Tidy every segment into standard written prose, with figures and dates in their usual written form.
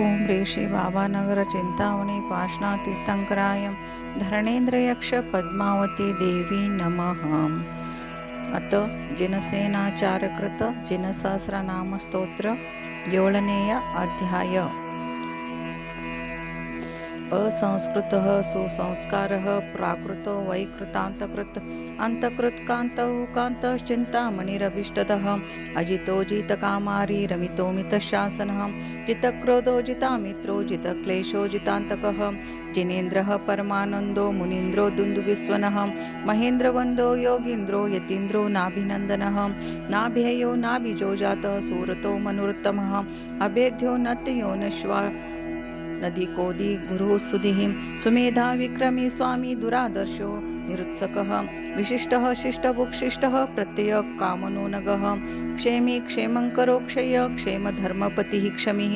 ओम ऋषि बाबानगर चिंतामणि पाषाण तीर्थंकराय धरणेन्द्र यक्ष पद्मावती देवी नमः। अत जिनसेनाचारकृत जिनसहस्रनाम स्तोत्र 7ನೇಯ अध्याय। असंस्कृतः सुसंस्कारः प्राकृतो वैकृतान्तकृत अन्तकृत्कान्तश्चिन्तामणिरभीष्टदः अजितो जितकामारी रमितो मितशासनः जितक्रोधो जितामित्रो जितक्लेशो जितान्तकः जिनेन्द्रः परमानन्दो मुनीन्द्रो दुन्दुभिस्वनः महेन्द्रवन्दो योगीन्द्रो यतीन्द्रो नाभिनन्दनः नाभ्ययो नाभिजो जातः सूरतो मनुरुत्तमः अभेद्यो नत्ययो नश्वा नदी कोदि गुरु सुधिः सुमेधा विक्रमी स्वामी दुरादर्शो निरुत्सकः विशिष्टः शिष्टभुक्षिष्टः प्रत्यय कामनो नगः क्षेमी क्षेमंकरो क्षय क्षेम धर्मपतिः क्षमिः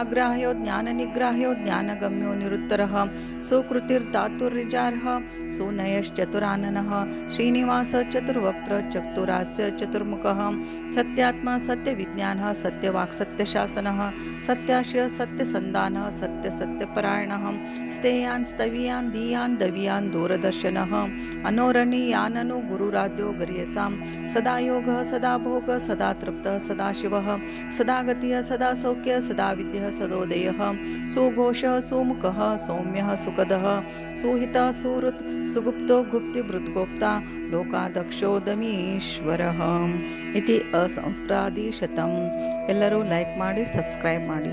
अग्राह्यो ज्ञाननिग्राह्यो ज्ञानगम्यो निरुत्तरः सुकृतिर्धातुर्जार्हः सुनयश्चतुराननः श्रीनिवास चतुर्वक्त्र चतुरास्य चतुर्मुखः सत्यात्मा सत्यविज्ञानः सत्यवाक् सत्यशासनः सत्याशय सत्यसन्धानः सत्यपरायणः स्तेयान् स्तवीयान् दीयान् दवीयान् दूरदर्शनः अनोरणीयाननु गुरुराध्यो गर्यसां सदा योगः सदा भोगः सदा तृप्तः सदा शिवः सदा गतिः सदा सौख्यः सदा विद्यः सदोदयः सुघोषः सुमुखः सौम्यः सुखदः सुहितः सुहृत् सुगुप्तो गुप्तिभृद्गोप्ता ಲೋಕಾದಕ್ಷೋದಮೀಶ್ವರಃ ಇತಿ ಅಸಂಸ್ಕೃತಾದಿ ಶತಂ. ಎಲ್ಲರೂ ಲೈಕ್ ಮಾಡಿ, ಸಬ್ಸ್ಕ್ರೈಬ್ ಮಾಡಿ.